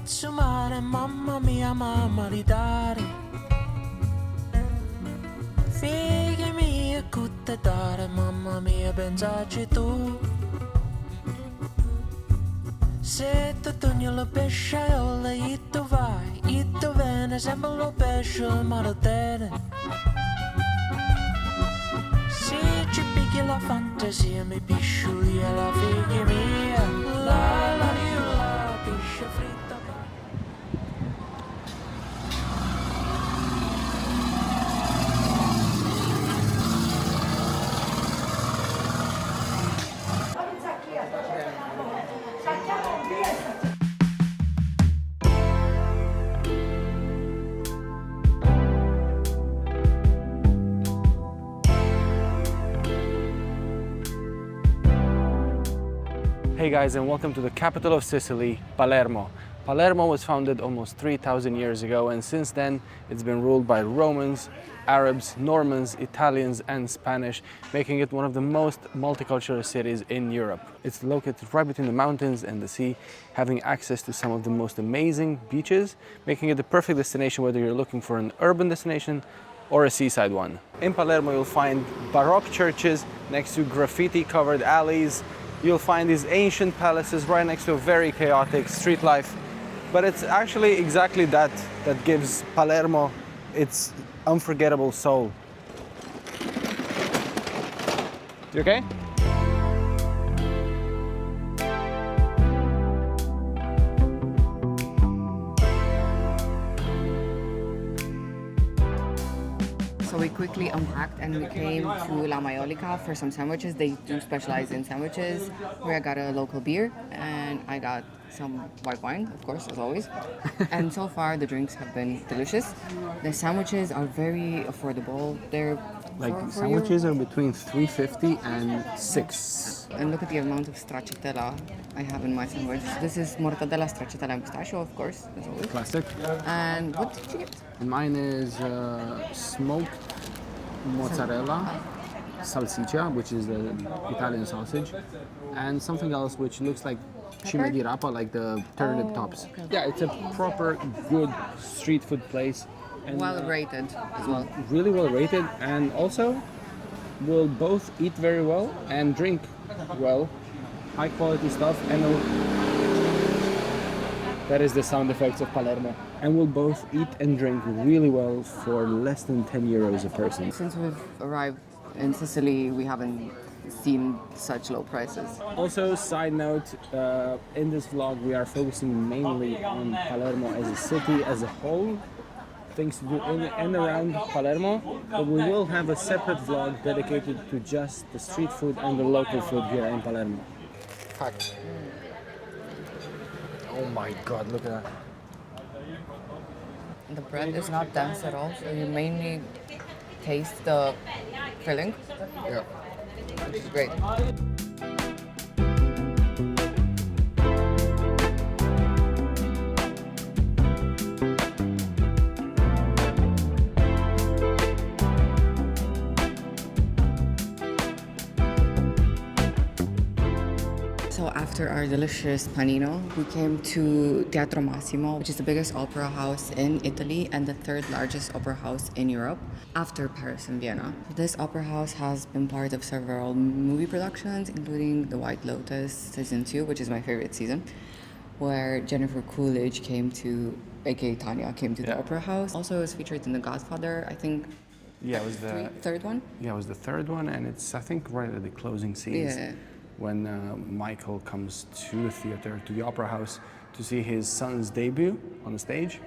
pezzo mare, mamma mia, mamma di dare. Figli miei, cutte dare, mamma mia, pensaci tu. Se tu togli la pesceola, e tu vai, e tu vieni, sempre lo pesce, ma lo tiene. Se ci picchi la fantasia, mi piscio io la figlia mia. La la la, piscia fritta. Hey guys, and welcome to the capital of Sicily, Palermo. Palermo was founded almost 3,000 years ago, and since then it's been ruled by Romans, Arabs, Normans, Italians and Spanish, making it one of the most multicultural cities in Europe. It's located right between the mountains and the sea, having access to some of the most amazing beaches, making it the perfect destination whether you're looking for an urban destination or a seaside one. In Palermo you'll find Baroque churches next to graffiti-covered alleys. You'll find these ancient palaces right next to a very chaotic street life. But it's actually exactly that gives Palermo its unforgettable soul. You okay? So we quickly unpacked and we came to La Maiolica for some sandwiches. They do specialize in sandwiches, where I got a local beer and I got some white wine, of course, as always. And so far the drinks have been delicious. The sandwiches are very affordable. They're Sandwiches are between $3.50 and $6. And look at the amount of stracciatella I have in my sandwich. This is mortadella, stracciatella, and pistachio, of course, as always. Classic. And what did you get? Mine is smoked mozzarella, salsiccia, which is the Italian sausage, and something else which looks like cime di rapa, like the turnip tops. Okay. Yeah, it's a proper good street food place. And, Well rated as well. Really well rated, and also will both eat very well and drink well. High quality stuff, and that is the sound effects of Palermo. And we'll both eat and drink really well for less than 10 euros a person. Since we've arrived in Sicily, we haven't seen such low prices. Also, side note, in this vlog we are focusing mainly on Palermo as a city as a whole, things to do in and around Palermo, but we will have a separate vlog dedicated to just the street food and the local food here in Palermo. Fact. Oh my god, look at that. The bread is not dense at all, so you mainly taste the filling, Yeah. which is great. So after our delicious panino, we came to Teatro Massimo, which is the biggest opera house in Italy and the third largest opera house in Europe, after Paris and Vienna. This opera house has been part of several movie productions, including The White Lotus Season 2, which is my favorite season, where Jennifer Coolidge came to, aka Tanya, came to the opera house. Also, it was featured in The Godfather, I think. Yeah, it was the third one? Yeah, it was the third one, and it's, I think, right at the closing scenes. Yeah. When Michael comes to the theater, to the opera house, to see his son's debut on the stage.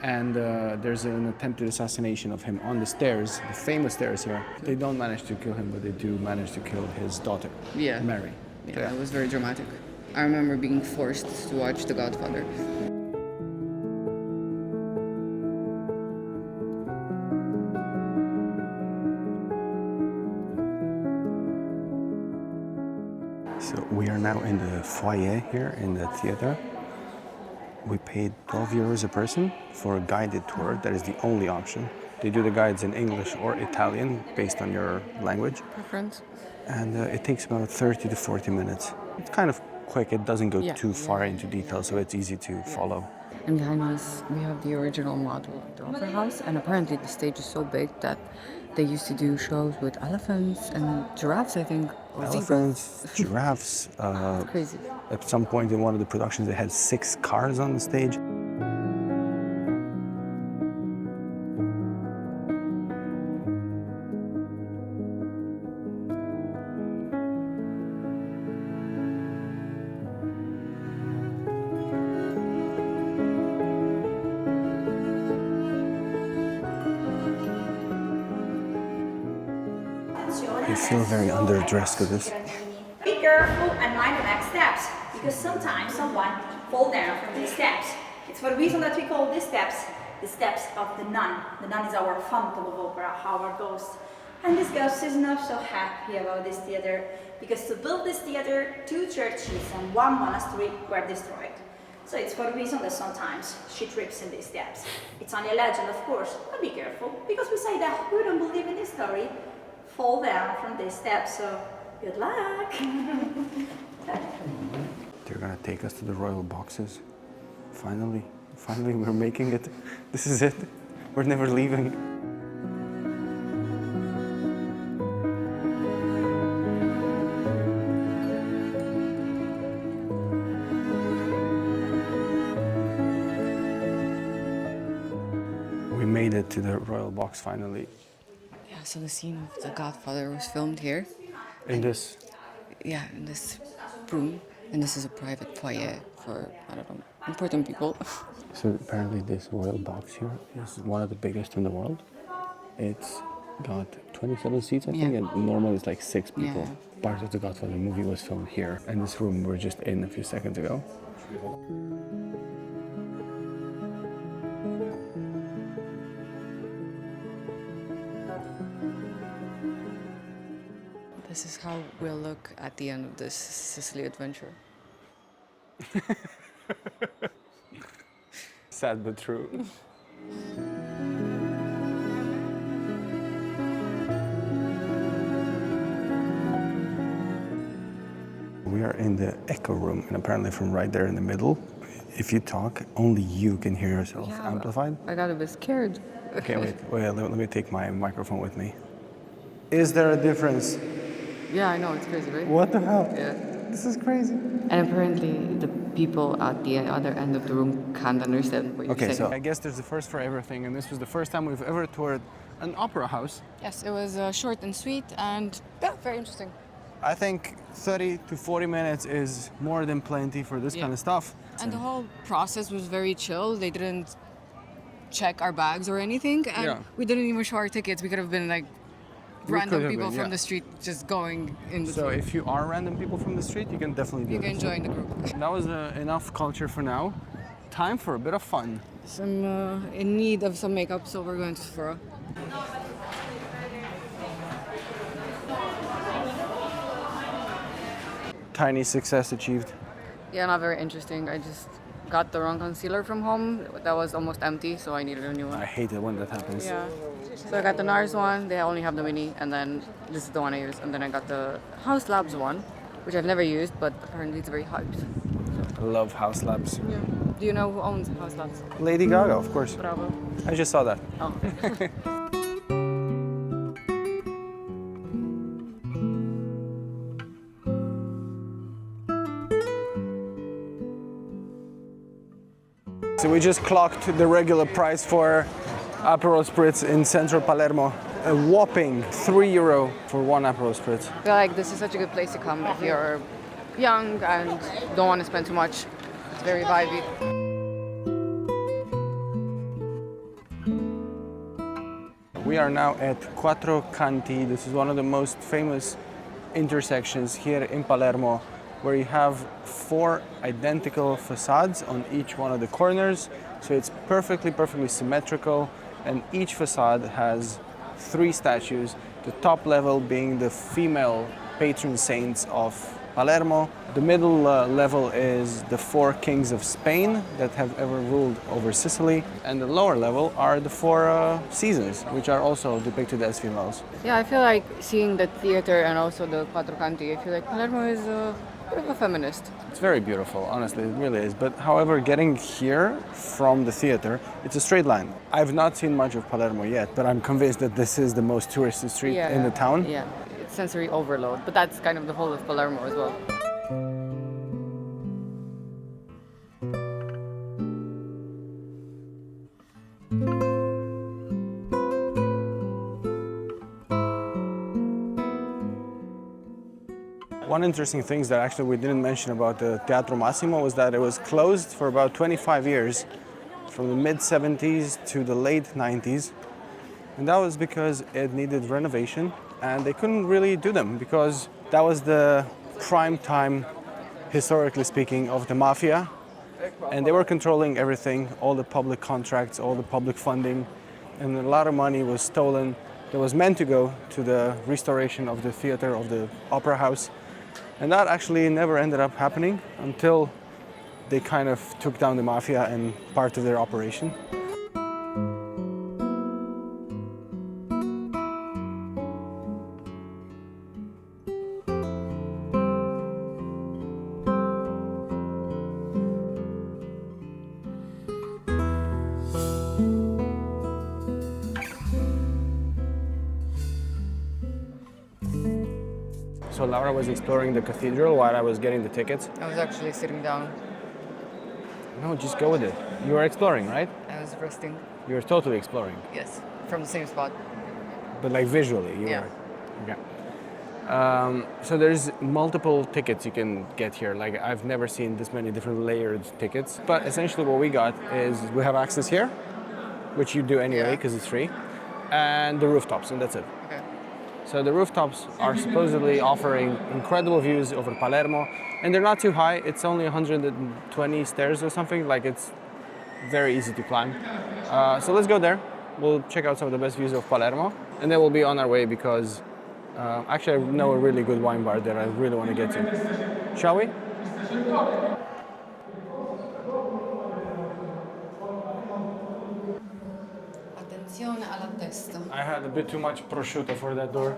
And there's an attempted assassination of him on the stairs, the famous stairs here. They don't manage to kill him, but they do manage to kill his daughter, Mary. Yeah, it was very dramatic. I remember being forced to watch The Godfather. So we are now in the foyer here in the theater. We paid 12 euros a person for a guided tour. That is the only option. They do the guides in English or Italian based on your language. Preference? And it takes about 30 to 40 minutes. It's kind of quick. It doesn't go Yeah. too far into detail, so it's easy to follow. And behind us, we have the original model of the opera house. And apparently, the stage is so big that they used to do shows with elephants and giraffes, I think. Or Elephants, giraffes. It's crazy. At some point in one of the productions, they had 6 cars on the stage. You feel very underdressed for this. Be careful and mind the next steps, because sometimes someone fall down from these steps. It's for the reason that we call these steps the steps of the nun. The nun is our phantom of opera, our ghost. And this ghost is not so happy about this theater, because to build this theater, 2 churches and 1 monastery were destroyed. So it's for the reason that sometimes she trips in these steps. It's only a legend, of course, but be careful, because we say that who don't believe in this story fall down from these steps, so good luck. They're gonna take us to the royal boxes. Finally, we're making it. This is it. We're never leaving. We made it to the royal box finally. Yeah, so the scene of The Godfather was filmed here. In this. Yeah, in this room. And this is a private foyer for, I don't know, important people. So apparently this royal box here is one of the biggest in the world. It's got 27 seats, I think, Yeah. and normally it's like 6 people. Yeah. Part of the Godfather movie was filmed here, and this room we're just in a few seconds ago. This is how we'll look at the end of this Sicily adventure. Sad but true. We are in the echo room, and apparently from right there in the middle, if you talk, only you can hear yourself amplified. I got a bit scared. Okay, wait, let me take my microphone with me. Is there a difference? Yeah, I know, it's crazy, right? What the hell? Yeah. This is crazy. And apparently the people at the other end of the room can't understand what you're Okay, saying. so I guess there's a first for everything, and this was the first time we've ever toured an opera house. Yes, it was short and sweet and yeah, very interesting. I think 30 to 40 minutes is more than plenty for this kind of stuff. And the whole process was very chill. They didn't check our bags or anything, and we didn't even show our tickets. We could have been like random have people been, from the street just going in the So if you are random people from the street, you can definitely do you it. can join the group. That was enough culture for now. Time for a bit of fun. I'm in need of some makeup, so we're going to Sephora. Tiny success achieved. Yeah, not very interesting. I just got the wrong concealer from home. That was almost empty, so I needed a new one. I hate it when that happens. Yeah. So I got the NARS one. They only have the mini, and then this is the one I use. And then I got the House Labs one, which I've never used, but apparently it's very hyped. I love House Labs. Yeah. Do you know who owns House Labs? Lady Gaga, of course. Bravo. I just saw that. Oh. So we just clocked the regular price for Aperol Spritz in central Palermo. A whopping €3 for one Aperol Spritz. I feel like this is such a good place to come if you're young and don't want to spend too much. It's very vibey. We are now at Quattro Canti. This is one of the most famous intersections here in Palermo, where you have 4 identical facades on each one of the corners. So it's perfectly symmetrical, and each facade has 3 statues. The top level being the female patron saints of Palermo. The middle level is the 4 kings of Spain that have ever ruled over Sicily. And the lower level are the 4 seasons, which are also depicted as females. Yeah, I feel like seeing the theater and also the Quattro Canti, I feel like Palermo is bit of a feminist. It's very beautiful, honestly, it really is. But however, getting here from the theater, it's a straight line. I've not seen much of Palermo yet, but I'm convinced that this is the most touristy street in the town. Yeah, it's sensory overload, but that's kind of the whole of Palermo as well. One interesting thing that actually we didn't mention about the Teatro Massimo was that it was closed for about 25 years, from the mid-70s to the late 90s. And that was because it needed renovation and they couldn't really do them because that was the prime time, historically speaking, of the mafia. And they were controlling everything, all the public contracts, all the public funding, and a lot of money was stolen that was meant to go to the restoration of the theater, of the opera house. And that actually never ended up happening until they kind of took down the mafia and part of their operation. So Laura was exploring the cathedral while I was getting the tickets. I was actually sitting down. No, just go with it. You were exploring, right? I was resting. You were totally exploring. Yes, from the same spot. But like visually, you Yeah. were. Okay. So there's multiple tickets you can get here. Like I've never seen this many different layered tickets. But essentially what we got is we have access here, which you do anyway because it's free, and the rooftops, and that's it. Okay. So the rooftops are supposedly offering incredible views over Palermo, and they're not too high. It's only 120 stairs or something. Like it's very easy to climb. So let's go there. We'll check out some of the best views of Palermo, and then we'll be on our way because actually I know a really good wine bar that I really want to get to. Shall we? Attenzione alla testa. I had a bit too much prosciutto for that door.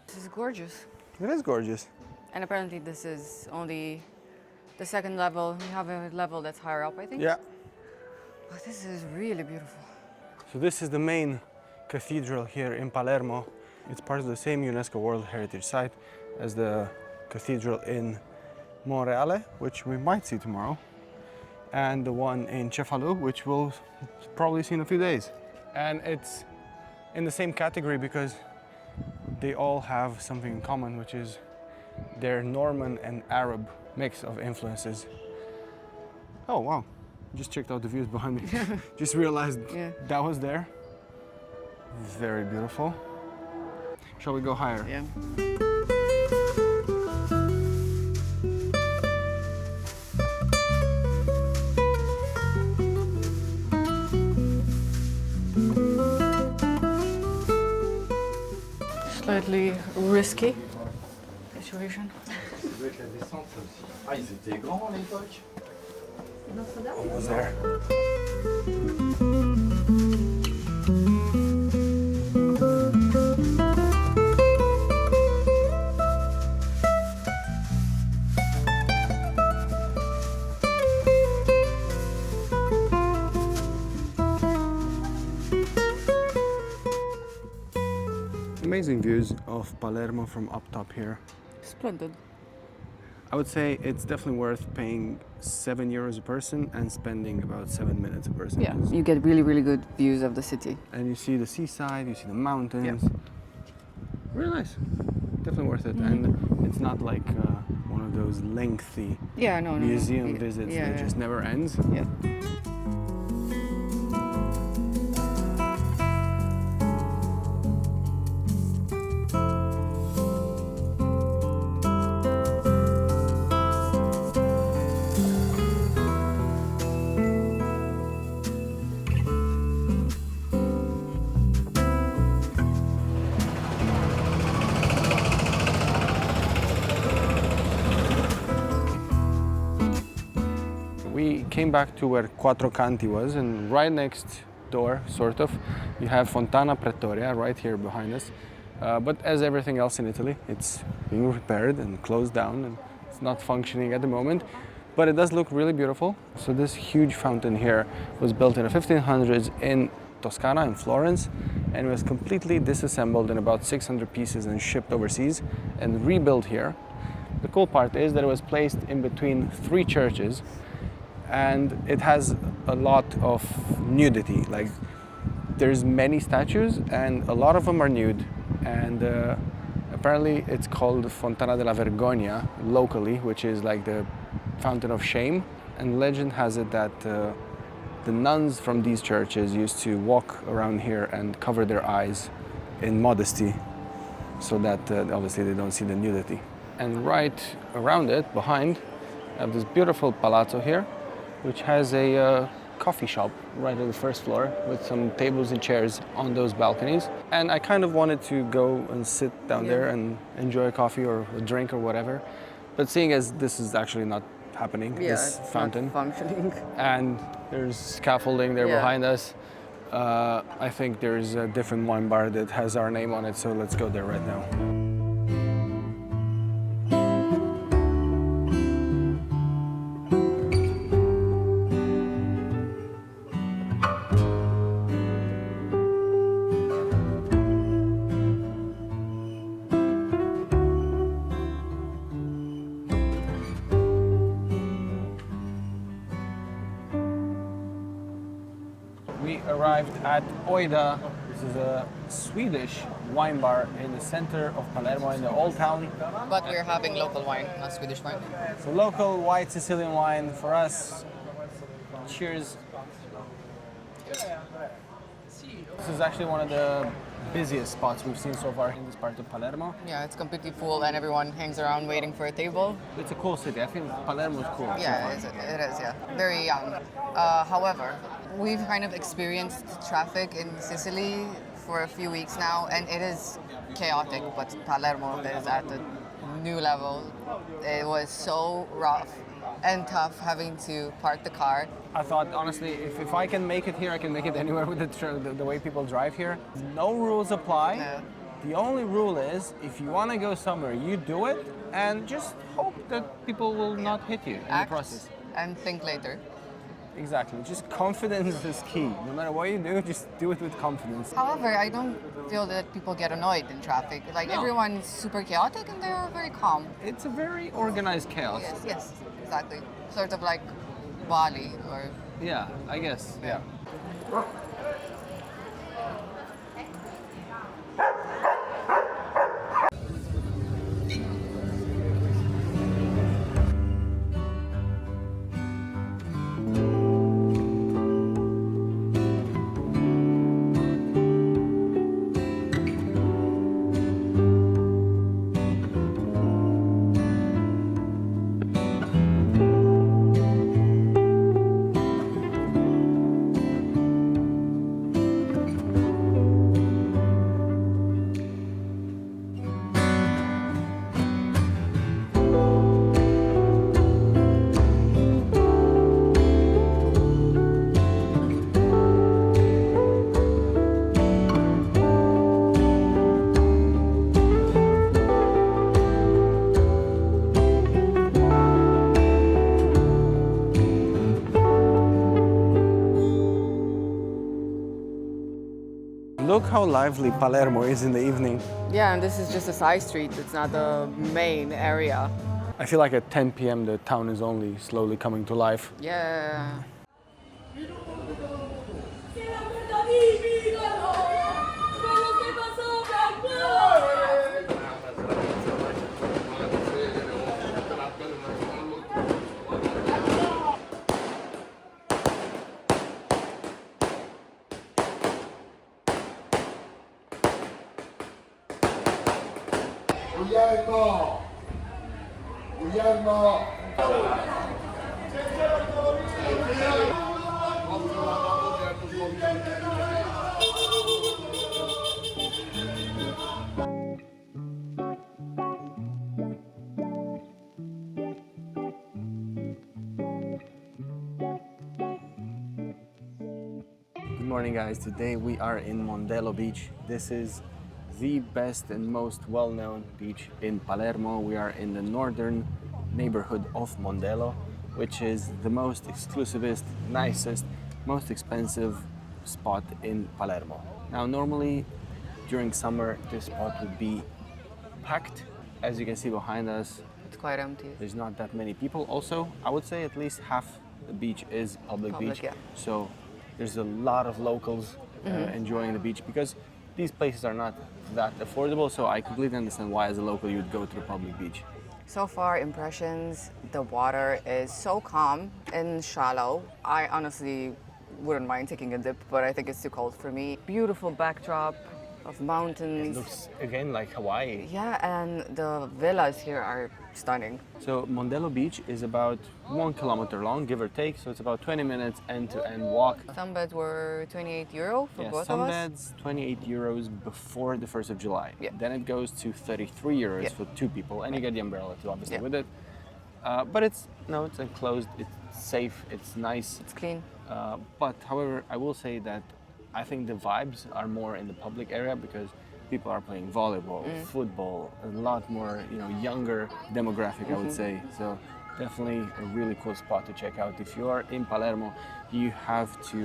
This is gorgeous. It is gorgeous. And apparently this is only the second level. We have a level that's higher up, I think. Yeah. But this is really beautiful. So this is the main cathedral here in Palermo. It's part of the same UNESCO World Heritage Site as the cathedral in Monreale, which we might see tomorrow, and the one in Cefalù, which we'll probably see in a few days. And it's in the same category because they all have something in common, which is their Norman and Arab mix of influences. Oh wow, just checked out the views behind me. Just realized that was there. Very beautiful. Shall we go higher? Yeah. Slightly risky situation. Ah, ils étaient grands à l'époque. Almost there. Amazing views of Palermo from up top here. Splendid. I would say it's definitely worth paying €7 a person and spending about 7 minutes a person. Yeah, you get really, really good views of the city. And you see the seaside, you see the mountains. Really nice. Definitely worth it. And it's not like one of those lengthy museum visits that just never ends. Yeah. We came back to where Quattro Canti was, and right next door, sort of, you have Fontana Pretoria right here behind us. But as everything else in Italy, it's being repaired and closed down and it's not functioning at the moment. But it does look really beautiful. So this huge fountain here was built in the 1500s in Toscana, in Florence, and was completely disassembled in about 600 pieces and shipped overseas and rebuilt here. The cool part is that it was placed in between 3 churches, and it has a lot of nudity. Like, there's many statues and a lot of them are nude, and apparently it's called Fontana della Vergogna locally, which is like the fountain of shame. And legend has it that the nuns from these churches used to walk around here and cover their eyes in modesty, so that obviously they don't see the nudity. And right around it, behind, I have this beautiful palazzo here, which has a coffee shop right on the first floor with some tables and chairs on those balconies. And I kind of wanted to go and sit down there and enjoy a coffee or a drink or whatever. But seeing as this is actually not happening, this fountain, not functioning. and there's scaffolding there behind us, I think there's a different wine bar that has our name on it, so let's go there right now. We arrived at Oida. This is a Swedish wine bar in the center of Palermo, in the old town. But we're having local wine, not Swedish wine. So local white Sicilian wine for us. Cheers. This is actually one of the busiest spots we've seen so far in this part of Palermo. Yeah, it's completely full and everyone hangs around waiting for a table. It's a cool city. I think Palermo is cool. Yeah, it is, yeah. Very young. However, we've kind of experienced traffic in Sicily for a few weeks now, and it is chaotic, but Palermo is at a new level. It was so rough and tough having to park the car. I thought, honestly, if I can make it here, I can make it anywhere with the way people drive here. No rules apply. No. The only rule is, if you want to go somewhere, you do it, and just hope that people will not hit you in the process. And think later. Exactly. Just confidence is key. No matter what you do, just do it with confidence. However, I don't feel that people get annoyed in traffic. Like, everyone's super chaotic and they're very calm. It's a very organized chaos. Yes, exactly. Sort of like Bali or... Yeah, I guess. Yeah. Look how lively Palermo is in the evening. Yeah, and this is just a side street. It's not the main area. I feel like at 10 p.m. the town is only slowly coming to life. Yeah. Guglielmo! Good morning, guys. Today we are in Mondello Beach. This is the best and most well-known beach in Palermo. We are in the northern neighborhood of Mondello, which is the most exclusivist, nicest, most expensive spot in Palermo. Now, normally during summer, this spot would be packed. As you can see behind us, It's quite empty. there's not that many people. Also, I would say at least half the beach is public beach. Yeah. So there's a lot of locals enjoying the beach because these places are not that affordable. So I completely understand why as a local you'd go to the public beach. So far, impressions, the water is so calm and shallow. I honestly wouldn't mind taking a dip, but I think it's too cold for me. Beautiful backdrop of mountains. Looks again like Hawaii. Yeah, and the villas here are stunning. So Mondello Beach is about 1 kilometer long, give or take. So it's about 20 minutes end-to-end walk. Some beds were 28 euro for Yeah, both some of us. beds 28 euros before the 1st of July. Yeah. Then it goes to 33 euros Yeah. for 2 people, and you get the umbrella too, obviously, Yeah. with it. But it's enclosed, it's safe, it's nice. It's clean. But however, I will say that I think the vibes are more in the public area because people are playing volleyball, football, a lot more, younger demographic, I would say. So definitely a really cool spot to check out. If you are in Palermo, you have to,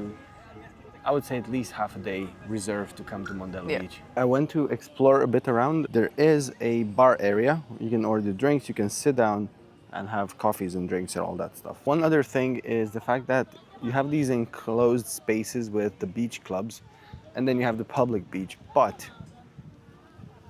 I would say, at least half a day reserved to come to Mondello Yeah. Beach. I went to explore a bit around. There is a bar area. You can order drinks, you can sit down and have coffees and drinks and all that stuff. One other thing is the fact that you have these enclosed spaces with the beach clubs, and then you have the public beach. But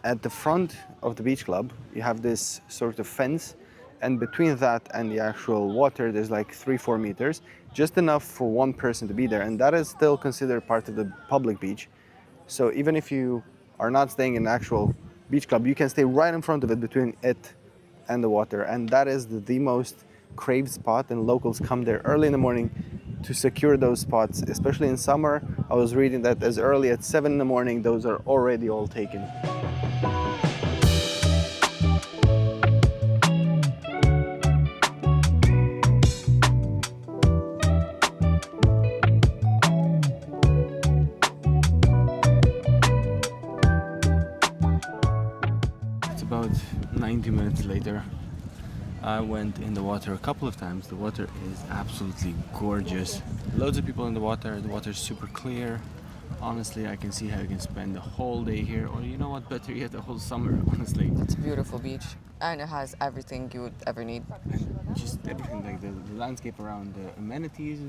at the front of the beach club, you have this sort of fence, and between that and the actual water, there's like 3-4 meters, just enough for one person to be there, and that is still considered part of the public beach. So even if you are not staying in the actual beach club, you can stay right in front of it between it and the water, and that is the most craved spot, and locals come there early in the morning to secure those spots, especially in summer. I was reading that as early as 7 in the morning, those are already all taken. It's about 90 minutes later. I went in the water a couple of times. The water is absolutely gorgeous. Loads of people in the water is super clear. Honestly, I can see how you can spend the whole day here, or you know what, better yet, the whole summer, honestly. It's a beautiful beach, and it has everything you would ever need. Just everything, like the landscape around, the amenities.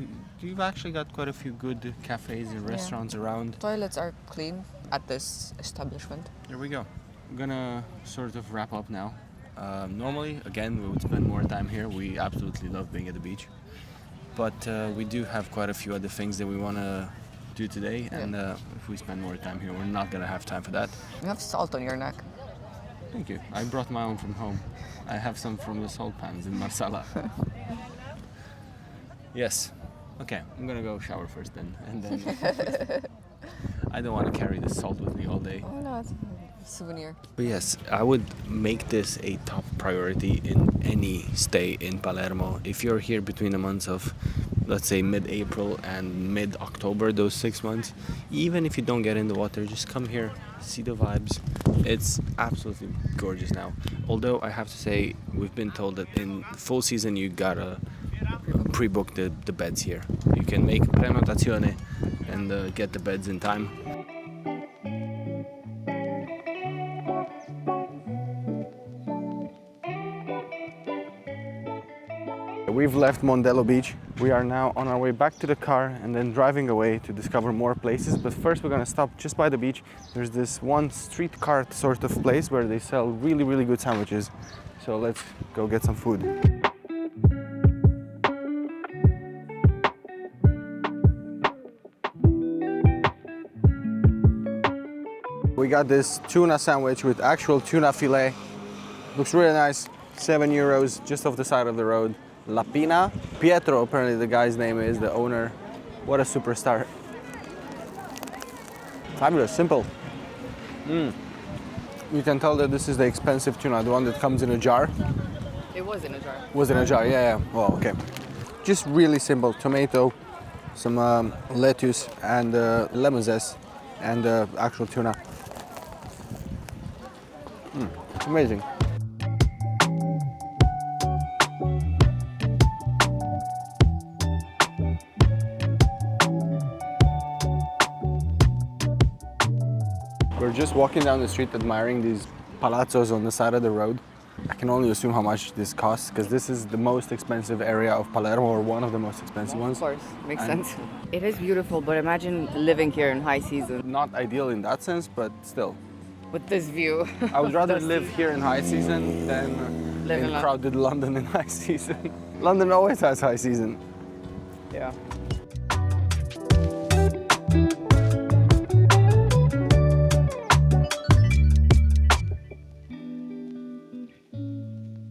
You've actually got quite a few good cafes and restaurants around. Toilets are clean at this establishment. There we go. I'm gonna sort of wrap up now. Normally, again, we would spend more time here. We absolutely love being at the beach. But we do have quite a few other things that we want to do today. And if we spend more time here, we're not going to have time for that. You have salt on your neck. Thank you. I brought my own from home. I have some from the salt pans in Marsala. Yes. Okay, I'm going to go shower first then. And then I don't want to carry the salt with me all day. Why not? Souvenir. But yes, I would make this a top priority in any stay in Palermo. If you're here between the months of, let's say, mid-April and mid-October, those 6 months, even if you don't get in the water, just come here, see the vibes. It's absolutely gorgeous now. Although I have to say, we've been told that in full season you gotta pre-book the beds here. You can make prenotazione and get the beds in time. We've left Mondello Beach. We are now on our way back to the car and then driving away to discover more places. But first we're gonna stop just by the beach. There's this one street cart sort of place where they sell really, really good sandwiches. So let's go get some food. We got this tuna sandwich with actual tuna fillet. Looks really nice. 7 euros, just off the side of the road. La Pina. Pietro, apparently the guy's name is, the owner. What a superstar. Fabulous, simple. You can tell that this is the expensive tuna, the one that comes in a jar. It was in a jar. Was in a jar, yeah. Oh, okay. Just really simple. Tomato, some lettuce, and lemon zest, and actual tuna. Amazing. We're just walking down the street admiring these palazzos on the side of the road. I can only assume how much this costs because this is the most expensive area of Palermo, or one of the most expensive ones. Of course, makes sense. It is beautiful, but imagine living here in high season. Not ideal in that sense, but still. With this view. I would rather live here in high season than Live in in crowded London in high season. London always has high season. Yeah.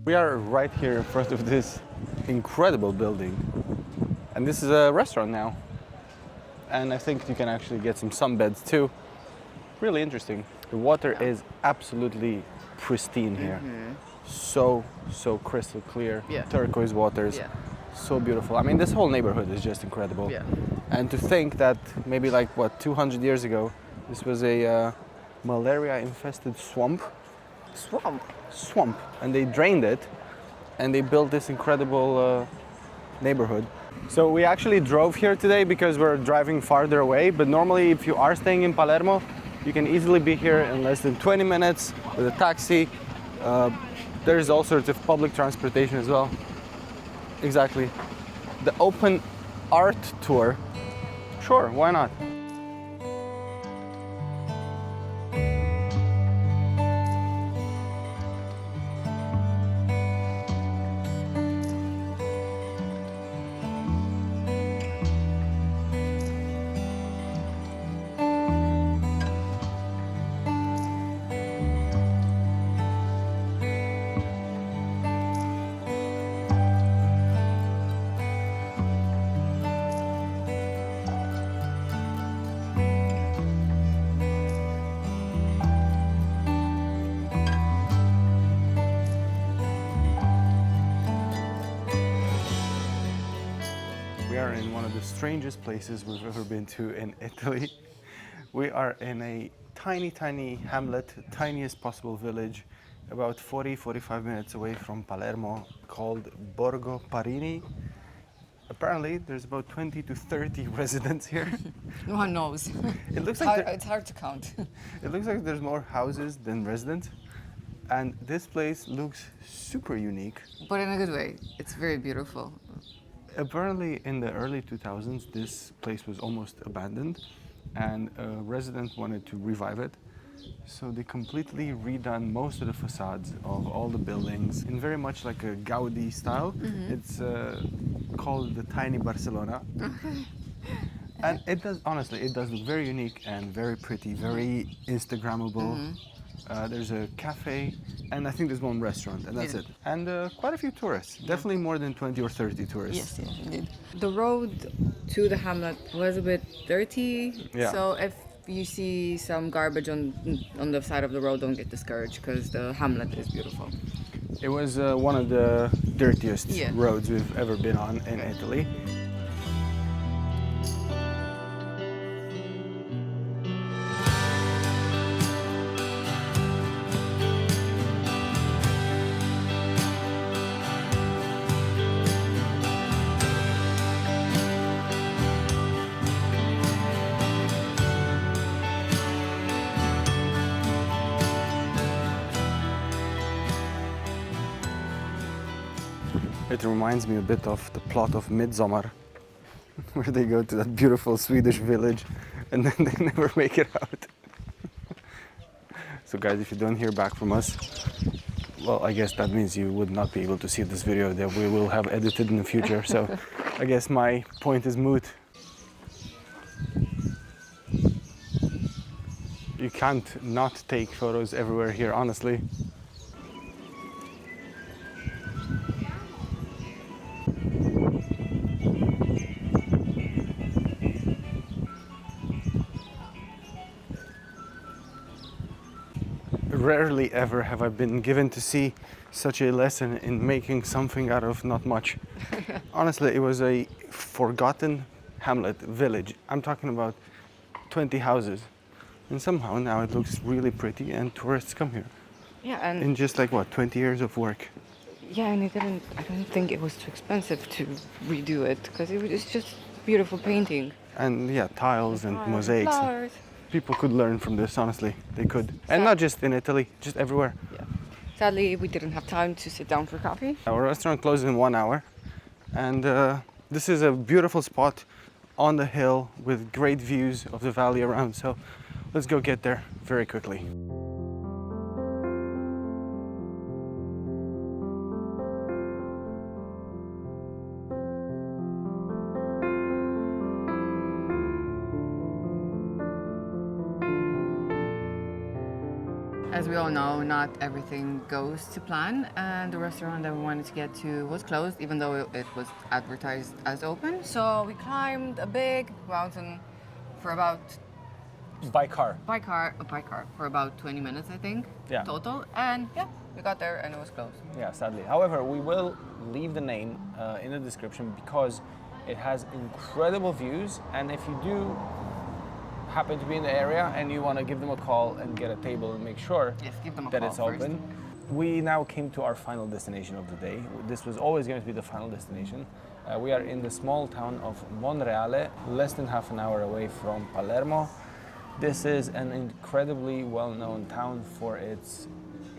We are right here in front of this incredible building. And this is a restaurant now. And I think you can actually get some sunbeds too. Really interesting. The water is absolutely pristine here. So crystal clear. Yeah. Turquoise waters. Yeah. So beautiful. I mean, this whole neighborhood is just incredible. Yeah. And to think that maybe like, what, 200 years ago, this was a malaria-infested swamp. Swamp. And they drained it and they built this incredible neighborhood. So we actually drove here today because we're driving farther away, but normally if you are staying in Palermo, you can easily be here in less than 20 minutes with a taxi. There's all sorts of public transportation as well. Exactly. The open art tour, sure, why not? We are in one of the strangest places we've ever been to in Italy. We are in a tiny hamlet, tiniest possible village, about 40-45 minutes away from Palermo, called Borgo Parrini. Apparently, there's about 20 to 30 residents here. No one knows. It looks like It's hard to count. it looks like there's more houses than residents. And this place looks super unique. But in a good way. It's very beautiful. Apparently, in the early 2000s, this place was almost abandoned, and a resident wanted to revive it. So they completely redone most of the facades of all the buildings in very much like a Gaudi style. It's called the Tiny Barcelona. And it does, honestly, it does look very unique and very pretty, very Instagrammable. There's a cafe, and I think there's one restaurant, and that's it. And quite a few tourists, definitely more than 20 or 30 tourists. Yes, indeed. The road to the hamlet was a bit dirty, Yeah. so if you see some garbage on the side of the road, don't get discouraged because the hamlet is beautiful. It was one of the dirtiest Yeah. roads we've ever been on in Italy. It reminds me a bit of the plot of Midsommar, where they go to that beautiful Swedish village and then they never make it out. So guys, if you don't hear back from us, well, I guess that means you would not be able to see this video that we will have edited in the future. So I guess my point is moot. You can't not take photos everywhere here, honestly. Rarely ever have I been given to see such a lesson in making something out of not much. Honestly, it was a forgotten hamlet, village. I'm talking about 20 houses. And somehow now it looks really pretty and tourists come here. Yeah, and in just like what, 20 years of work. yeah, and I don't think it was too expensive to redo it because it's just beautiful painting. And yeah, tiles and Flowers, mosaics. flowers. People could learn from this, honestly. They could. And So- not just in Italy, just everywhere. Yeah. Sadly, we didn't have time to sit down for coffee. Our restaurant closes in 1 hour. And this is a beautiful spot on the hill with great views of the valley around. So let's go get there very quickly. As we all know, not everything goes to plan, and the restaurant that we wanted to get to was closed, even though it was advertised as open. So we climbed a big mountain for about By car. by car for about 20 minutes, I think, Yeah. total. And yeah, we got there and it was closed. Yeah, sadly. However, we will leave the name in the description because it has incredible views. And if you do happen to be in the area and you want to give them a call and get a table and make sure Yes, give them a that call it's first. open. We now came to our final destination of the day. This was always going to be the final destination. We are in the small town of Monreale, less than half an hour away from Palermo. This is an incredibly well-known town for its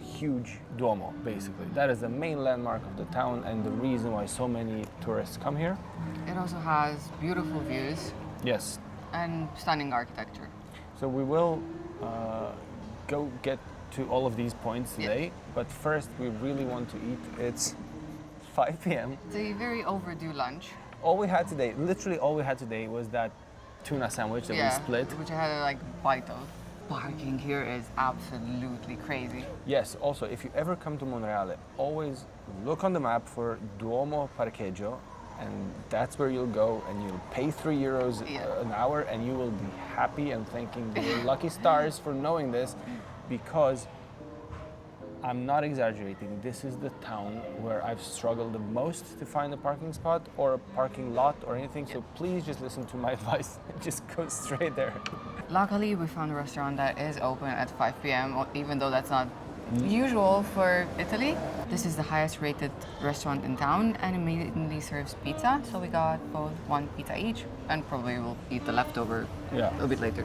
huge Duomo, basically. That is the main landmark of the town and the reason why so many tourists come here. It also has beautiful views Yes. and stunning architecture. So we will go get to all of these points today, but first we really want to eat. It's 5 p.m. It's a very overdue lunch. All we had today, literally all we had today was that tuna sandwich that we split. Which I had a bite of. Parking here is absolutely crazy. Yes, also, if you ever come to Monreale, always look on the map for Duomo Parcheggio, and that's where you'll go, and you'll pay €3 an hour, and you will be happy and thanking your lucky stars for knowing this, because I'm not exaggerating. This is the town where I've struggled the most to find a parking spot or a parking lot or anything. So please just listen to my advice and just go straight there. Luckily, we found a restaurant that is open at 5 p.m., even though that's not usual for Italy. This is the highest rated restaurant in town and immediately serves pizza. So we got both one pizza each and probably we'll eat the leftover a little bit later.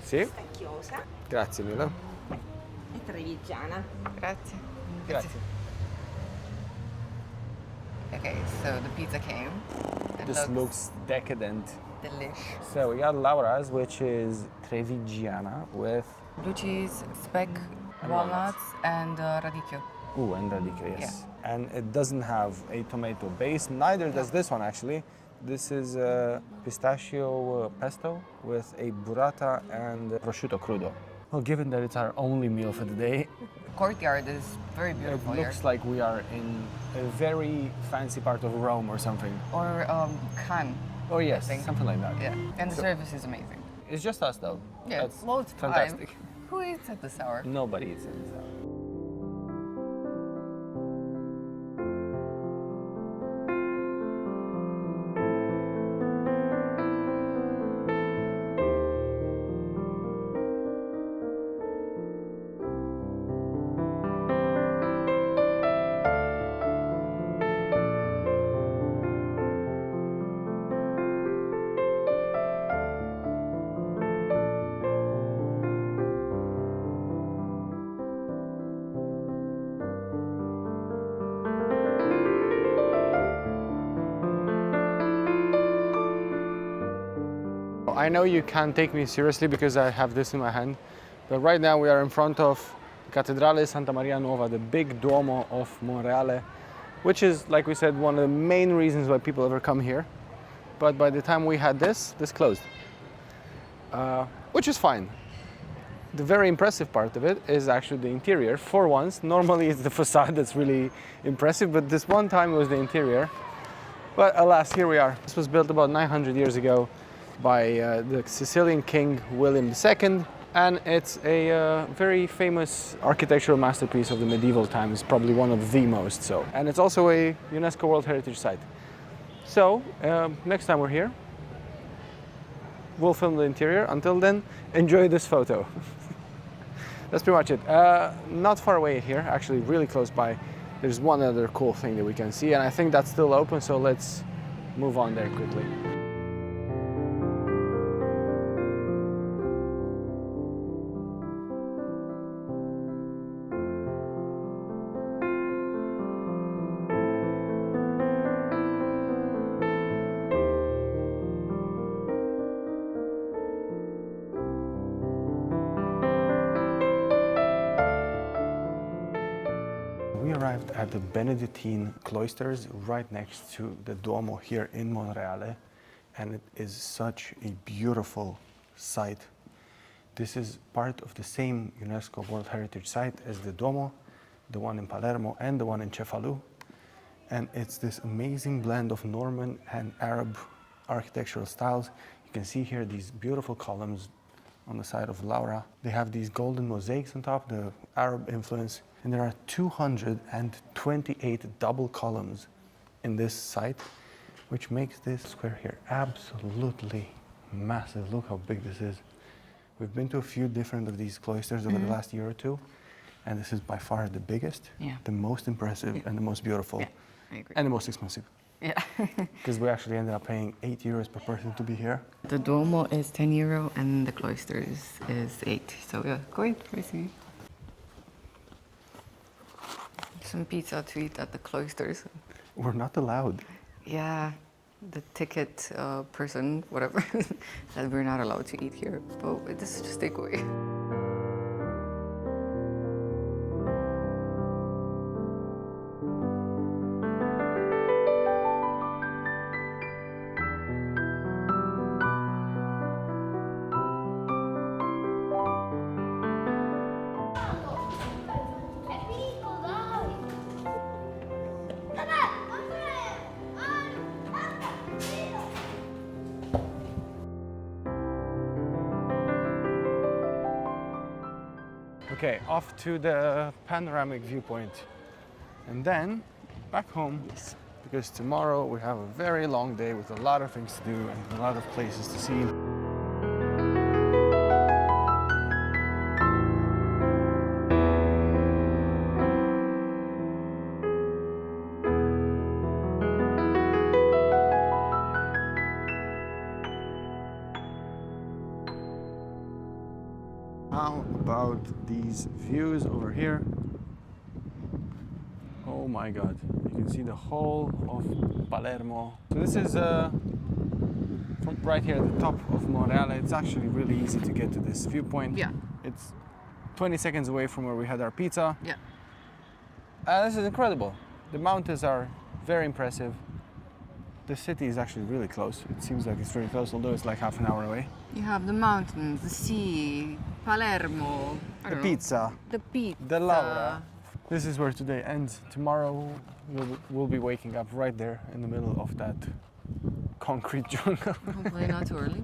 Sì? Stacchiosa Grazie mille. e trevigiana. Grazie. Grazie. Okay, so the pizza came. It This looks decadent. delish. So we got Laura's, which is Trevigiana with Blue cheese, speck, walnuts, and radicchio. and radicchio, yes. And it doesn't have a tomato base. Neither does this one actually. This is pistachio pesto with a burrata and prosciutto crudo. Well, given that it's our only meal for the day, The courtyard is very it beautiful here. looks like we are in a very fancy part of Rome or something. Or Cannes. Oh yes, think. something like that. Yeah, and the service is amazing. It's just us though. Yeah, That's well, it's fantastic. fine. Who eats at this hour? Nobody eats in this hour. I know you can't take me seriously because I have this in my hand, but right now we are in front of Cathedrale Santa Maria Nuova, the big Duomo of Monreale, which is, like we said, one of the main reasons why people ever come here. But by the time we had this closed, which is fine. The very impressive part of it is actually the interior. For once, normally it's the facade that's really impressive, but this one time it was the interior. But alas, here we are. This was built about 900 years ago by the Sicilian king William II, and it's a very famous architectural masterpiece of the medieval times, probably one of the most so. And it's also a UNESCO World Heritage Site. So next time we're here, we'll film the interior. Until then, enjoy this photo. that's pretty much it. Not far away here, actually really close by, there's one other cool thing that we can see, and I think that's still open, so let's move on there quickly. We arrived at the Benedictine cloisters right next to the Duomo here in Monreale, and it is such a beautiful site. This is part of the same UNESCO World Heritage Site as the Duomo, the one in Palermo and the one in Cefalù. And it's this amazing blend of Norman and Arab architectural styles. You can see here these beautiful columns on the side of Laura. They have these golden mosaics on top, the Arab influence. And there are 228 double columns in this site, which makes this square here absolutely massive. Look how big this is. We've been to a few different of these cloisters over the last year or two, and this is by far the biggest, the most impressive, and the most beautiful, Yeah, I agree. and the most expensive. Yeah. Because we actually ended up paying €8 per person to be here. The Duomo is €10 and the cloisters is 8. So yeah, quite pricey. Some pizza to eat at the cloisters. We're not allowed. Yeah, the ticket person, whatever, that we're not allowed to eat here. But this is just takeaway. Okay, off to the panoramic viewpoint. And then back home, because tomorrow we have a very long day with a lot of things to do and a lot of places to see. How about these views over here? Oh my God, you can see the whole of Palermo. So this is from right here at the top of Monreale. It's actually really easy to get to this viewpoint. Yeah. It's 20 seconds away from where we had our pizza. Yeah. This is incredible. The mountains are very impressive. The city is actually really close. It seems like it's very close, although it's like half an hour away. You have the mountains, the sea, Palermo. The pizza. The pizza. The Laura. This is where today ends. Tomorrow we'll be waking up right there in the middle of that concrete jungle. Hopefully not too early.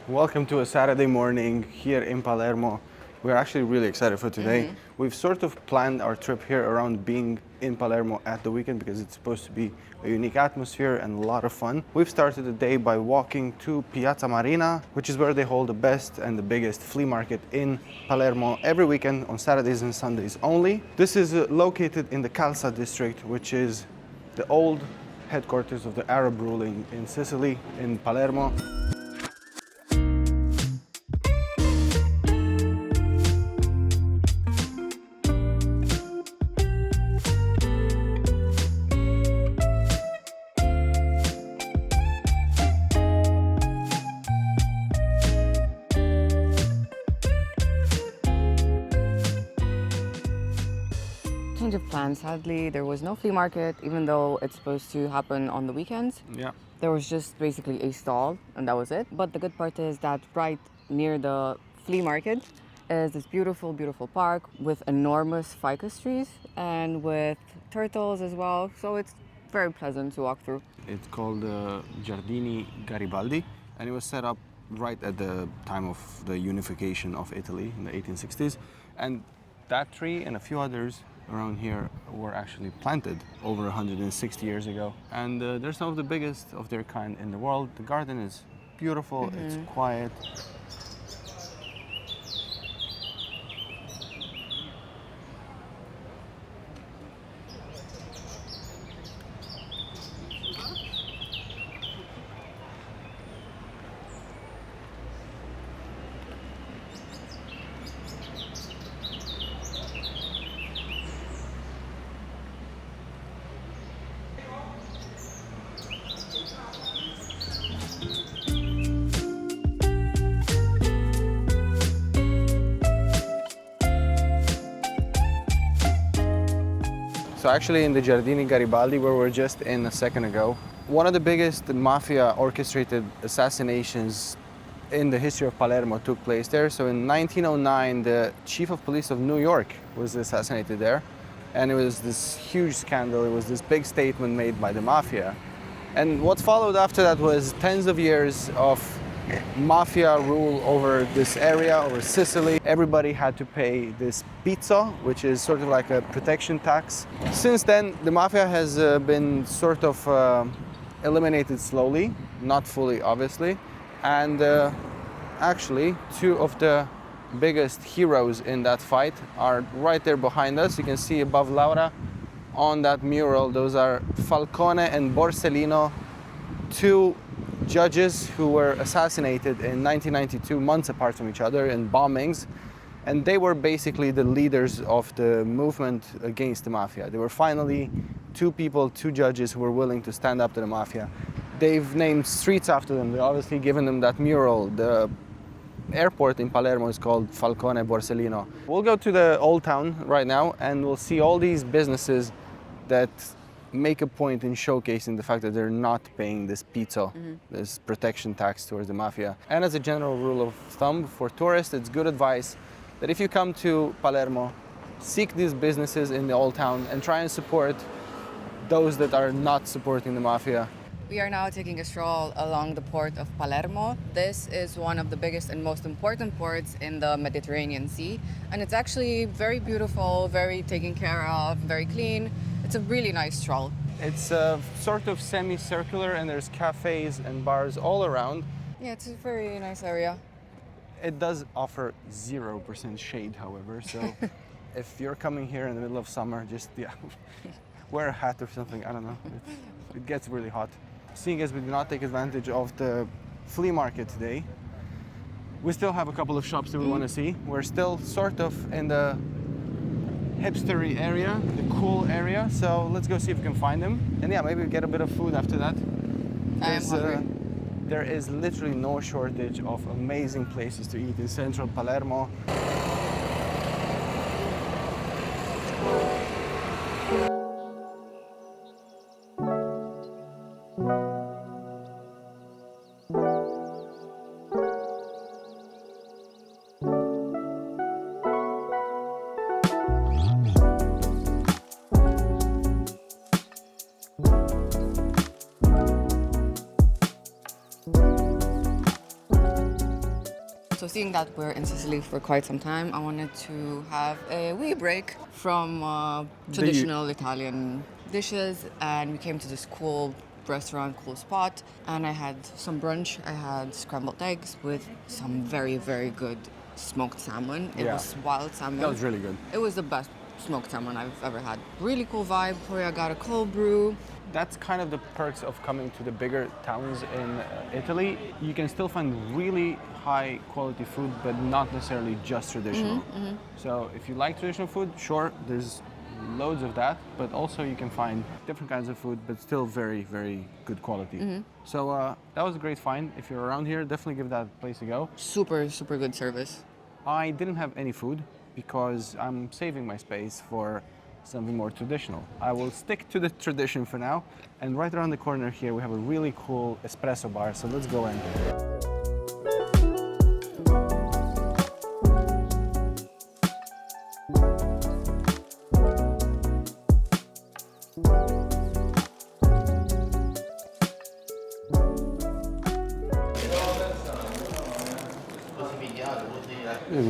Welcome to a Saturday morning here in Palermo. We're actually really excited for today. We've sort of planned our trip here around being in Palermo at the weekend because it's supposed to be a unique atmosphere and a lot of fun. We've started the day by walking to Piazza Marina, which is where they hold the best and the biggest flea market in Palermo every weekend on Saturdays and Sundays only. This is located in the Calza district, which is the old headquarters of the Arab ruling in Sicily, in Palermo. Change of plans. Sadly, there was no flea market, even though it's supposed to happen on the weekends. Yeah. There was just basically a stall, and that was it. But the good part is that right near the flea market is this beautiful, beautiful park with enormous ficus trees and with turtles as well. So it's Very pleasant to walk through. It's called Giardini Garibaldi, and it was set up right at the time of the unification of Italy in the 1860s. And that tree and a few others around here were actually planted over 160 years ago. And they're some of the biggest of their kind in the world. The garden is beautiful, it's quiet. So actually in the Giardini Garibaldi, where we were just in a second ago, one of the biggest mafia orchestrated assassinations in the history of Palermo took place there. So in 1909, the chief of police of New York was assassinated there. And it was this huge scandal. It was this big statement made by the mafia. And what followed after that was tens of years of mafia rule over this area, over Sicily. Everybody had to pay this pizzo, which is sort of like a protection tax. Since then, the mafia has been sort of eliminated slowly, not fully, obviously. And actually, two of the biggest heroes in that fight are right there behind us. You can see above Laura on that mural, those are Falcone and Borsellino, two judges who were assassinated in 1992, months apart from each other in bombings. And they were basically the leaders of the movement against the mafia. They were finally two people, two judges who were willing to stand up to the mafia. They've named streets after them. They've obviously given them that mural. The airport in Palermo is called Falcone Borsellino. We'll go to the old town right now and we'll see all these businesses that make a point in showcasing the fact that they're not paying this pizzo, this protection tax towards the mafia. And as a general rule of thumb for tourists, it's good advice that if you come to Palermo, seek these businesses in the old town and try and support those that are not supporting the mafia. We are now taking a stroll along the port of Palermo. This is one of the biggest and most important ports in the Mediterranean Sea. And it's actually very beautiful, very taken care of, very clean. It's a really nice stroll. It's sort of semicircular and there's cafes and bars all around. Yeah, it's a very nice area. It does offer 0% shade, however, so if you're coming here in the middle of summer, just wear a hat or something, I don't know. It gets really hot. Seeing as we did not take advantage of the flea market today, we still have a couple of shops that we want to see. We're still sort of in the hipstery area, the cool area, so let's go see if we can find them. And yeah, maybe get a bit of food after that. I am hungry. There is literally no shortage of amazing places to eat in central Palermo. So seeing that we're in Sicily for quite some time, I wanted to have a wee break from traditional Italian dishes, and we came to this cool restaurant, cool spot, and I had some brunch. I had scrambled eggs with some very, very good smoked salmon. It was wild salmon. That was really good. It was the best smoked salmon I've ever had. Really cool vibe. Poi I got a cold brew. That's kind of the perks of coming to the bigger towns in Italy. You can still find really high quality food, but not necessarily just traditional. So if you like traditional food, sure, there's loads of that, but also you can find different kinds of food, but still very, very good quality. So that was a great find. If you're around here, definitely give that place a go. Super, super good service. I didn't have any food because I'm saving my space for something more traditional. I will stick to the tradition for now. And right around the corner here, we have a really cool espresso bar. So let's go in.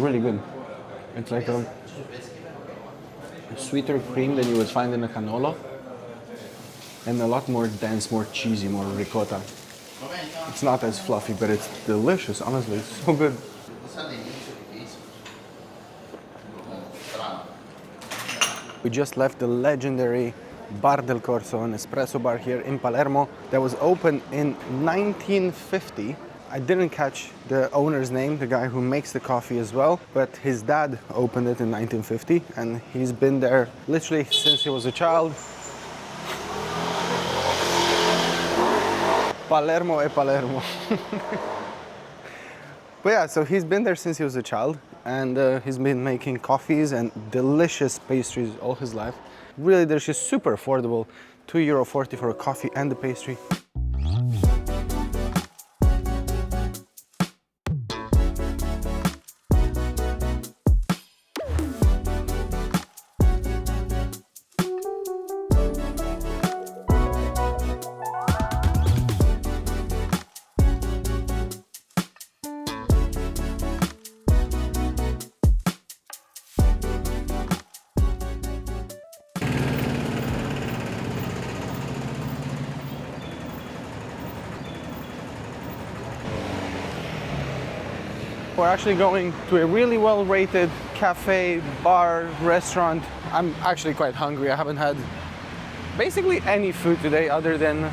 really good. It's like a sweeter cream than you would find in a cannolo, and a lot more dense, more cheesy, more ricotta. It's not as fluffy, but it's delicious, honestly. It's so good. We just left the legendary Bar del Corso, an espresso bar here in Palermo that was opened in 1950. I didn't catch the owner's name, the guy who makes the coffee as well, but his dad opened it in 1950 and he's been there literally since he was a child. Palermo e Palermo. But yeah, so he's been there since he was a child, and he's been making coffees and delicious pastries all his life. Really delicious, super affordable, €2.40 for a coffee and the pastry. We're actually going to a really well-rated cafe, bar, restaurant. I'm actually quite hungry. I haven't had basically any food today other than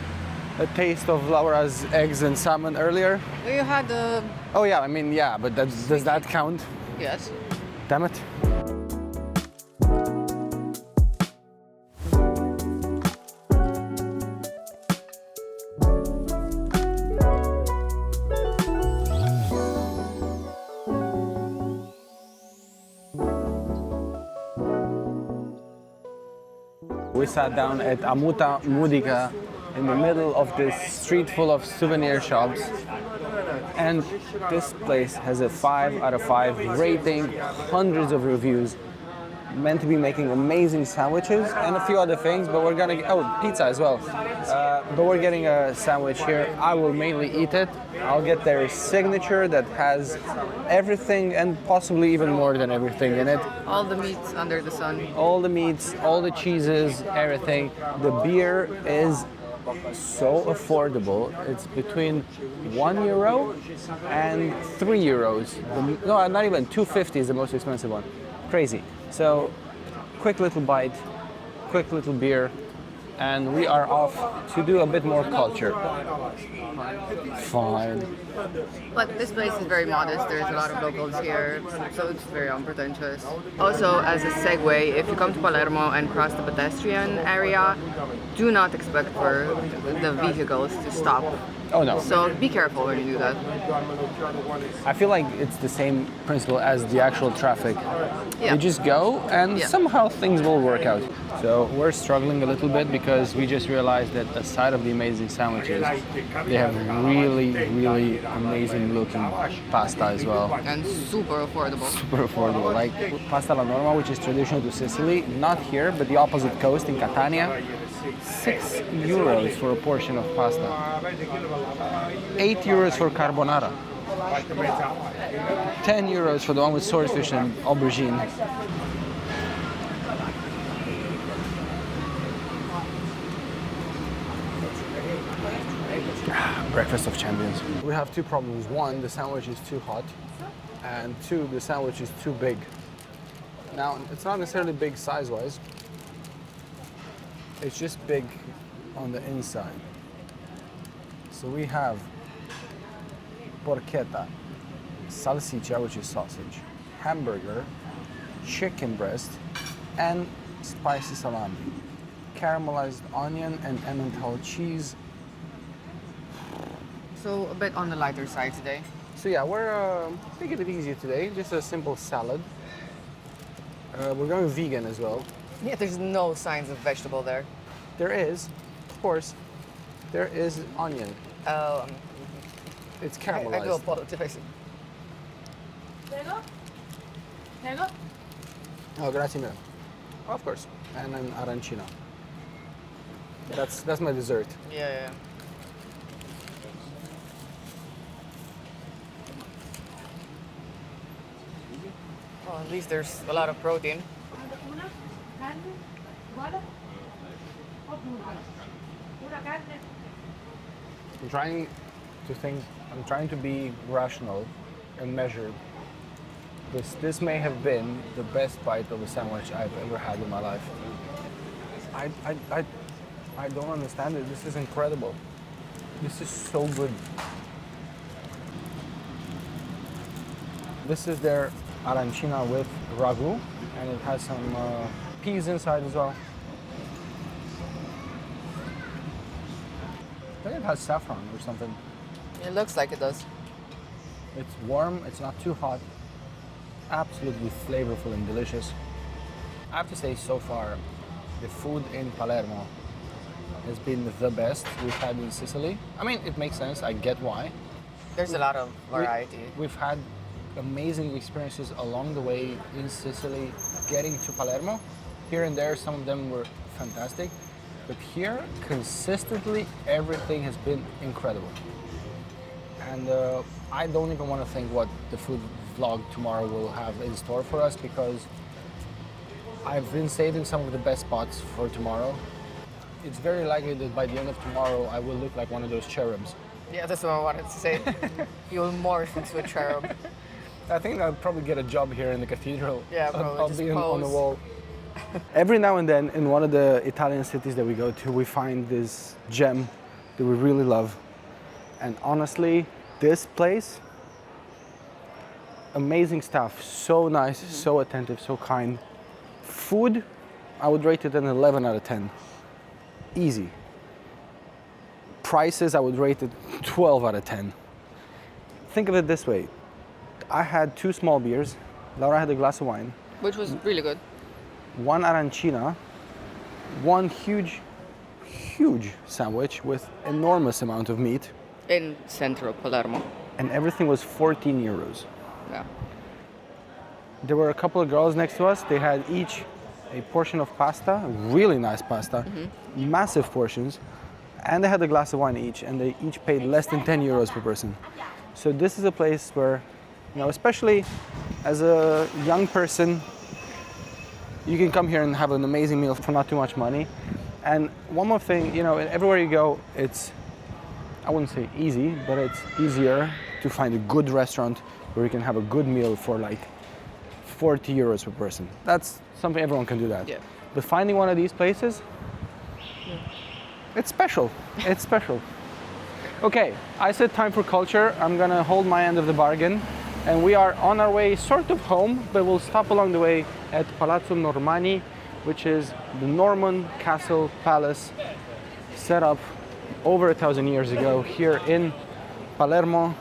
a taste of Laura's eggs and salmon earlier. You had the... Oh yeah, I mean, yeah, but does that count? Yes. Damn it. We sat down at Amuta Mudica in the middle of this street full of souvenir shops. And this place has a 5 out of 5 rating, hundreds of reviews, meant to be making amazing sandwiches and a few other things, but we're gonna, oh, pizza as well. But we're getting a sandwich here. I will mainly eat it. I'll get their signature that has everything and possibly even more than everything in it. All the meats under the sun. All the meats, all the cheeses, everything. The beer is so affordable. It's between €1 and €3. No, not even. $2.50 is the most expensive one. Crazy. So, quick little bite, quick little beer, and we are off to do a bit more culture. Fine. But this place is very modest. There's a lot of locals here, so it's very unpretentious. Also, as a segue, if you come to Palermo and cross the pedestrian area, do not expect for the vehicles to stop. Oh no. So be careful when you do that. I feel like it's the same principle as the actual traffic. Yeah. You just go and Yeah. somehow things will work out. So we're struggling a little bit because we just realized that aside of the amazing sandwiches, they have really, really amazing looking pasta as well. And super affordable. Super affordable. Like pasta alla norma, which is traditional to Sicily, not here, but the opposite coast in Catania. €6 for a portion of pasta. €8 for carbonara. €10 for the one with swordfish and aubergine. Breakfast of champions. We have two problems. One, the sandwich is too hot, and two, the sandwich is too big. Now, it's not necessarily big size-wise. It's just big on the inside. So we have porchetta, salsiccia, which is sausage, hamburger, chicken breast, and spicy salami, caramelized onion and Emmental cheese. So a bit on the lighter side today. So yeah, we're taking it easy today. Just a simple salad. We're going vegan as well. Yeah, there's no signs of vegetable there. There is, of course, there is onion. It's I do caramelized. apologize. Prego? Prego? Oh, grazie mille. Of course, and an arancino. That's my dessert. Yeah. Well, at least there's a lot of protein. I'm trying to be rational and measured. This may have been the best bite of a sandwich I've ever had in my life. I don't understand it. This is incredible. This is so good. This is their arancina with ragu, and it has some peas inside as well. I think it has saffron or something. It looks like it does. It's warm, it's not too hot. Absolutely flavorful and delicious. I have to say, so far, the food in Palermo has been the best we've had in Sicily. I mean, it makes sense, I get why. There's a lot of variety. We've had amazing experiences along the way in Sicily getting to Palermo. Here and there, some of them were fantastic. But here, consistently, everything has been incredible. And I don't even want to think what the food vlog tomorrow will have in store for us, because I've been saving some of the best spots for tomorrow. It's very likely that by the end of tomorrow, I will look like one of those cherubs. Yeah, that's what I wanted to say. You'll morph into a cherub. I think I'll probably get a job here in the cathedral. Yeah, probably. I'll just be pose. on the wall. Every now and then, in one of the Italian cities that we go to, we find this gem that we really love. And honestly, this place, amazing stuff, so nice, so attentive, so kind. Food, I would rate it an 11 out of 10. Easy. Prices, I would rate it 12 out of 10. Think of it this way. I had 2 small beers. Laura had a glass of wine. Which was really good. 1 arancina, 1 huge sandwich with enormous amount of meat. In central Palermo. And everything was 14 euros. Yeah. There were a couple of girls next to us. They had each a portion of pasta, really nice pasta, massive portions. And they had a glass of wine each, and they each paid less than 10 euros per person. So this is a place where, you know, especially as a young person, you can come here and have an amazing meal for not too much money. And one more thing, you know, everywhere you go, it's, I wouldn't say easy, but it's easier to find a good restaurant where you can have a good meal for like 40 euros per person. That's something, everyone can do that. Yeah. But finding one of these places, it's special. It's special. Okay, I said time for culture. I'm gonna hold my end of the bargain. And we are on our way sort of home, but we'll stop along the way at Palazzo Normani, which is the Norman castle palace set up over 1,000 years ago here in Palermo.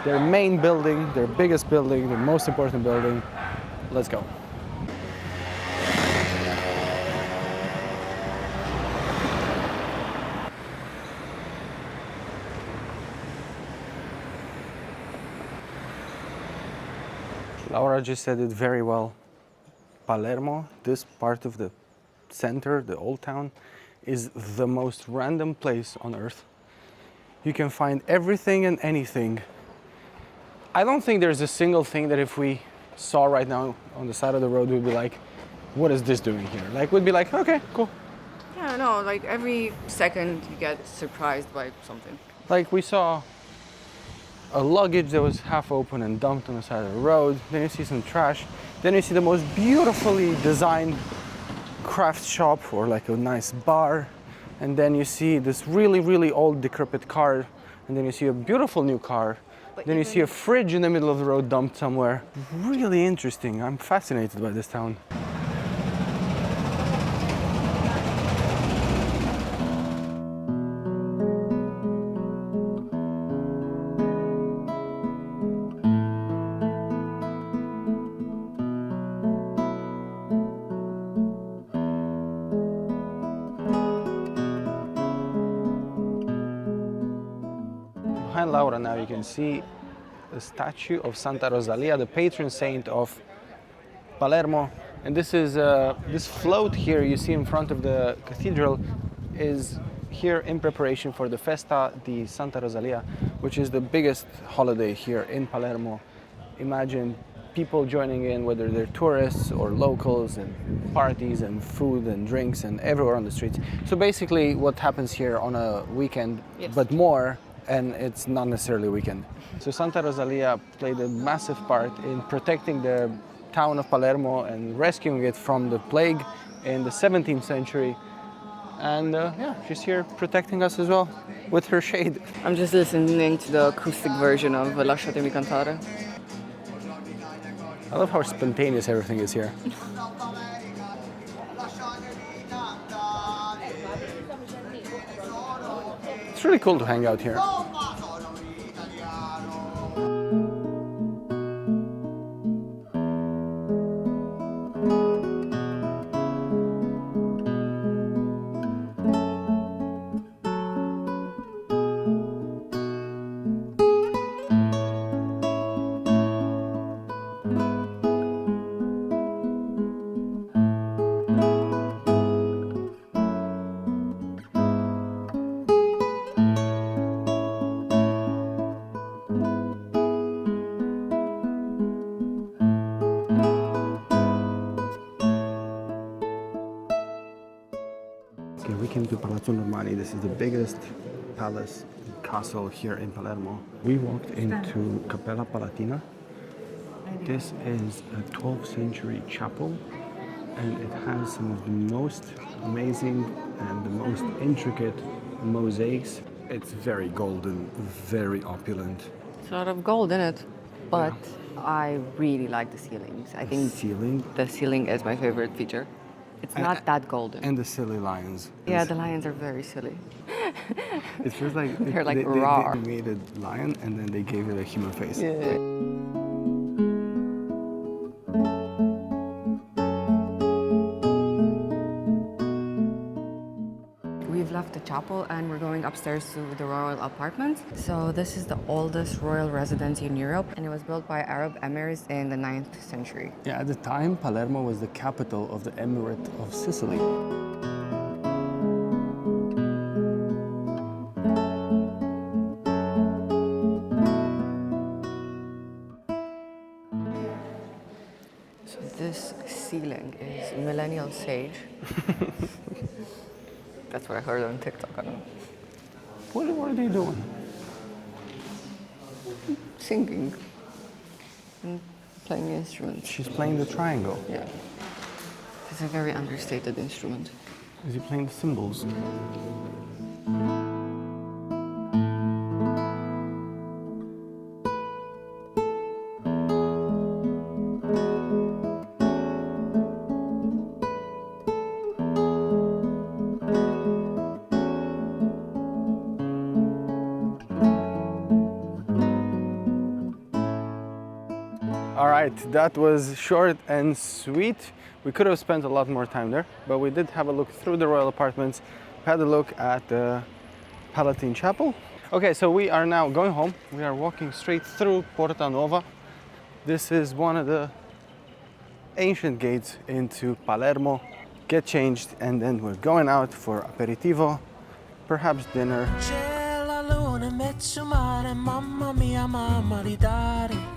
Their main building, their biggest building, their most important building. Let's go. Laura just said it very well. Palermo, this part of the center, the old town, is the most random place on earth. You can find everything and anything. I don't think there's a single thing that if we saw right now on the side of the road, we'd be like, what is this doing here? Like, we'd be like, okay, cool. Yeah, no, like every second you get surprised by something. Like we saw a luggage that was half open and dumped on the side of the road. Then you see some trash. Then you see the most beautifully designed craft shop or like a nice bar. And then you see this really, really old decrepit car. And then you see a beautiful new car. But then you see a fridge in the middle of the road dumped somewhere. Really interesting. I'm fascinated by this town. Behind Laura now you can see a statue of Santa Rosalia, the patron saint of Palermo. And this is this float here you see in front of the cathedral is here in preparation for the Festa di Santa Rosalia, which is the biggest holiday here in Palermo. Imagine people joining in, whether they're tourists or locals, and parties and food and drinks and everywhere on the streets. So basically what happens here on a weekend, Yes. but more, and it's not necessarily a weekend. So Santa Rosalia played a massive part in protecting the town of Palermo and rescuing it from the plague in the 17th century. And yeah, she's here protecting us as well with her shade. I'm just listening to the acoustic version of Lasciatemi cantare. I love how spontaneous everything is here. It's really cool to hang out here. Okay, we came to Palazzo Normani. This is the biggest palace castle here in Palermo. We walked into Cappella Palatina. This is a 12th century chapel, and it has some of the most amazing and the most intricate mosaics. It's very golden, very opulent. It's a lot of gold in it, but I really like the ceilings. I think Ceiling the ceiling is my favorite feature. It's not that golden. and the silly lions. Yeah, the lions are very silly. It feels like They're like they raw. made a lion and then they gave it a human face. Yeah. We've left the chapel and we're going upstairs to the royal apartments. So this is the oldest royal residence in Europe, and it was built by Arab emirs in the 9th century. Yeah, at the time, Palermo was the capital of the Emirate of Sicily. So this ceiling is millennial sage. That's what I heard on TikTok. I don't know. What are they doing? Singing and playing instruments. She's playing the triangle. Yeah. It's a very understated instrument. Is he playing the cymbals? All right, that was short and sweet. We could have spent a lot more time there, but we did have a look through the royal apartments, had a look at the Palatine Chapel. Okay, so we are now going home. We are walking straight through Porta Nuova. This is one of the ancient gates into Palermo. Get changed, and then we're going out for aperitivo, perhaps dinner. C'è la luna in mezzo al mare, mamma mia, mamma di dare.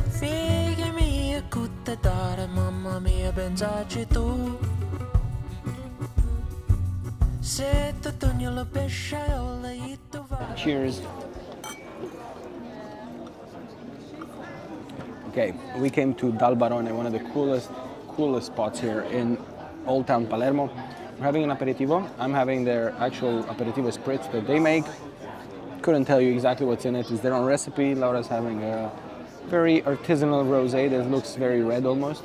Figli mie, cutte dare, mamma mia, pensaci tu. Se tu togli la pesciaiola, e tu vai. Cheers. Okay, we came to Dal Barone, one of the coolest spots here in Old Town Palermo. We're having an aperitivo. I'm having their actual aperitivo spritz that they make. Couldn't tell you exactly what's in it. It's their own recipe. Laura's having a very artisanal rosé that looks very red almost.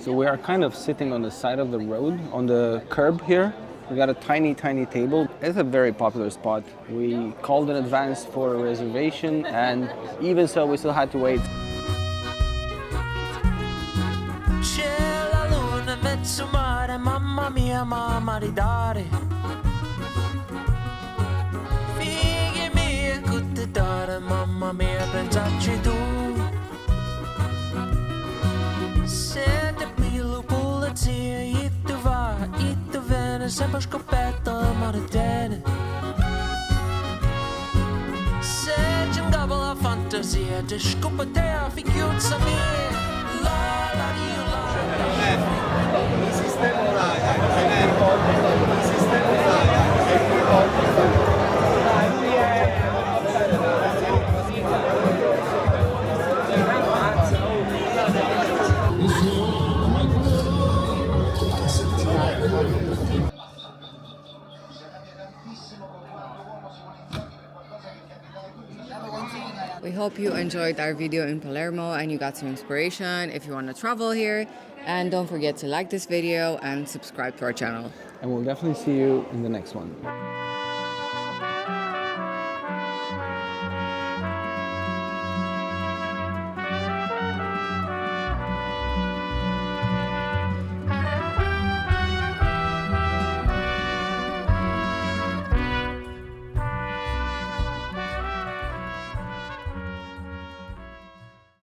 So we are kind of sitting on the side of the road, on the curb here. We got a tiny table. It's a very popular spot. We called in advance for a reservation, and even so, we still had to wait. C'è la luna in mezzo al mare, mamma mia, mamma di dare. Figli mie, cutte dare, mamma mia, pensaci tu. Se ti piglio pulizia, e tu vai, e tu vieni, sempre scoperto l'amore tiene. Se ci ingabba la fantasia, fantasia di scoperta figliuzza mia. La la dio la. We hope you enjoyed our video in Palermo and you got some inspiration if you want to travel here. And don't forget to like this video and subscribe to our channel. And we'll definitely see you in the next one.